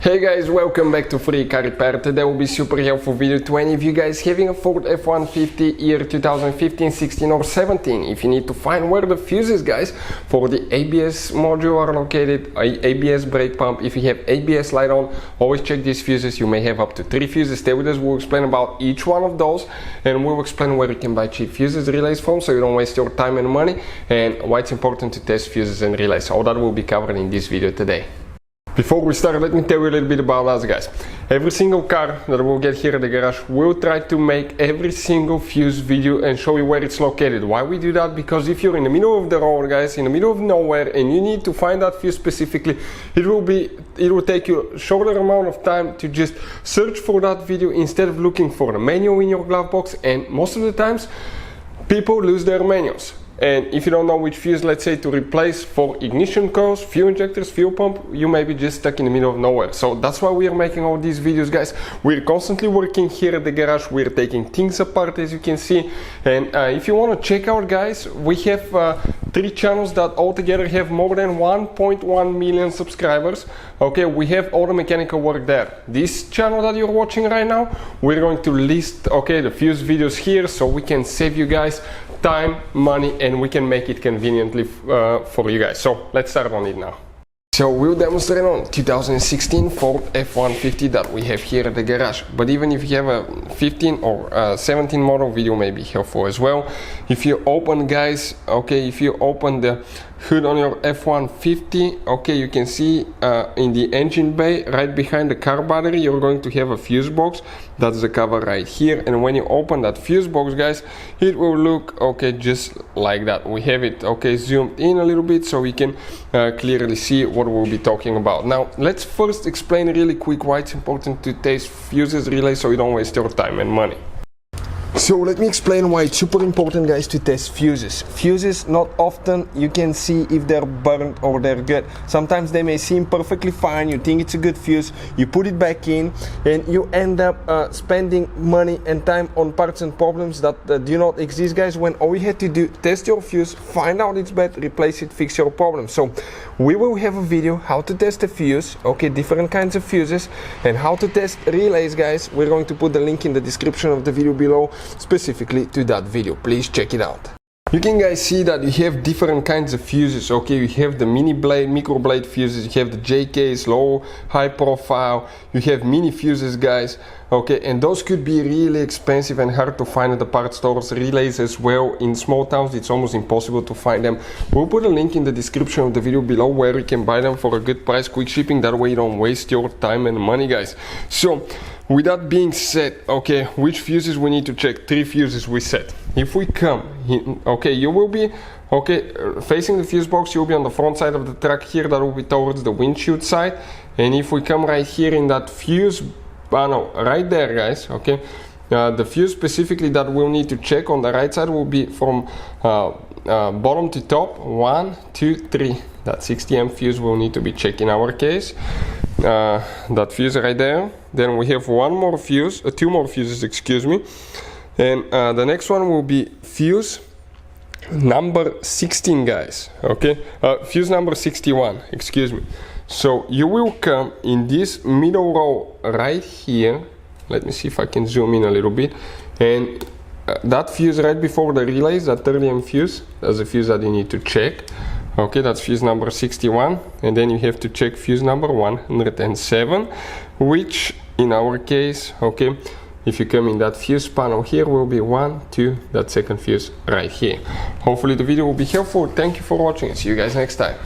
Hey guys, welcome back to Free Car Repair. Today will be super helpful video to any of you guys having a Ford F-150 year 2015, 16 or 17. If you need to find where the fuses, guys, for the ABS module are located, ABS brake pump, if you have ABS light on, always check these fuses. You may have up to 3 fuses. Stay with us, we'll explain about each one of those and we'll explain where you can buy cheap fuses relays from so you don't waste your time and money, and why it's important to test fuses and relays. All that will be covered in this video today. Before we start, let me tell you a little bit about us, guys. Every single car that we'll get here at the garage, we'll try to make every single fuse video and show you where it's located. Why we do that? Because if you're in the middle of the road, guys, in the middle of nowhere, and you need to find that fuse specifically, it will take you a shorter amount of time to just search for that video instead of looking for the manual in your glove box. And most of the times, people lose their manuals. And if you don't know which fuse, let's say, to replace for ignition coils, fuel injectors, fuel pump, you may be just stuck in the middle of nowhere. So that's why we are making all these videos, guys. We're constantly working here at the garage. We're taking things apart, as you can see. And if you want to check out, guys, we have 3 channels that altogether have more than 1.1 million subscribers. Okay, we have all the mechanical work there. This channel that you're watching right now, we're going to list, the fuse videos here so we can save you guys time, money, and we can make it conveniently for you guys. So let's start on it now. So we'll demonstrate on 2016 Ford F-150 that we have here at the garage. But even if you have a 15 or 17 model, video may be helpful as well. If you open, guys, if you open the hood on your F-150, you can see in the engine bay, right behind the car battery, you're going to have a fuse box. That's the cover right here. And when you open that fuse box, guys, it will look just like that. We have it zoomed in a little bit so we can clearly see what we'll be talking about. Now let's first explain really quick why it's important to test fuses relays so you don't waste your time and money. So let me explain why it's super important, guys, to test fuses. Fuses, not often you can see if they're burnt or they're good. Sometimes they may seem perfectly fine, you think it's a good fuse, you put it back in and you end up spending money and time on parts and problems that do not exist, guys, when all you had to do, test your fuse, find out it's bad, replace it, fix your problem. So we will have a video how to test a fuse, different kinds of fuses, and how to test relays, guys. We're going to put the link in the description of the video below specifically to that video. Please check it out. You can, guys, see that you have different kinds of fuses. You have the mini blade, micro blade fuses, you have the J-case, low, high profile, you have mini fuses, guys. And those could be really expensive and hard to find at the parts stores. Relays as well, in small towns it's almost impossible to find them. We'll put a link in the description of the video below where you can buy them for a good price, quick shipping. That way you don't waste your time and money, guys. So with that being said, which fuses we need to check? 3 fuses we set. If we come, you will be facing the fuse box. You'll be on the front side of the truck here. That will be towards the windshield side. And if we come right here in that fuse panel right there, guys, the fuse specifically that we'll need to check on the right side will be from bottom to top. 1, 2, 3. That 60 amp fuse will need to be checked in our case. That fuse right there. Then we have 2 more fuses, excuse me. And the next one will be fuse number 16, guys. Fuse number 61, excuse me. So you will come in this middle row right here. Let me see if I can zoom in a little bit. And that fuse right before the relays, that 30 amp fuse, that's the fuse that you need to check. That's fuse number 61, and then you have to check fuse number 107, which in our case, if you come in that fuse panel here, will be 1, 2, that second fuse right here. Hopefully the video will be helpful. Thank you for watching, and see you guys next time.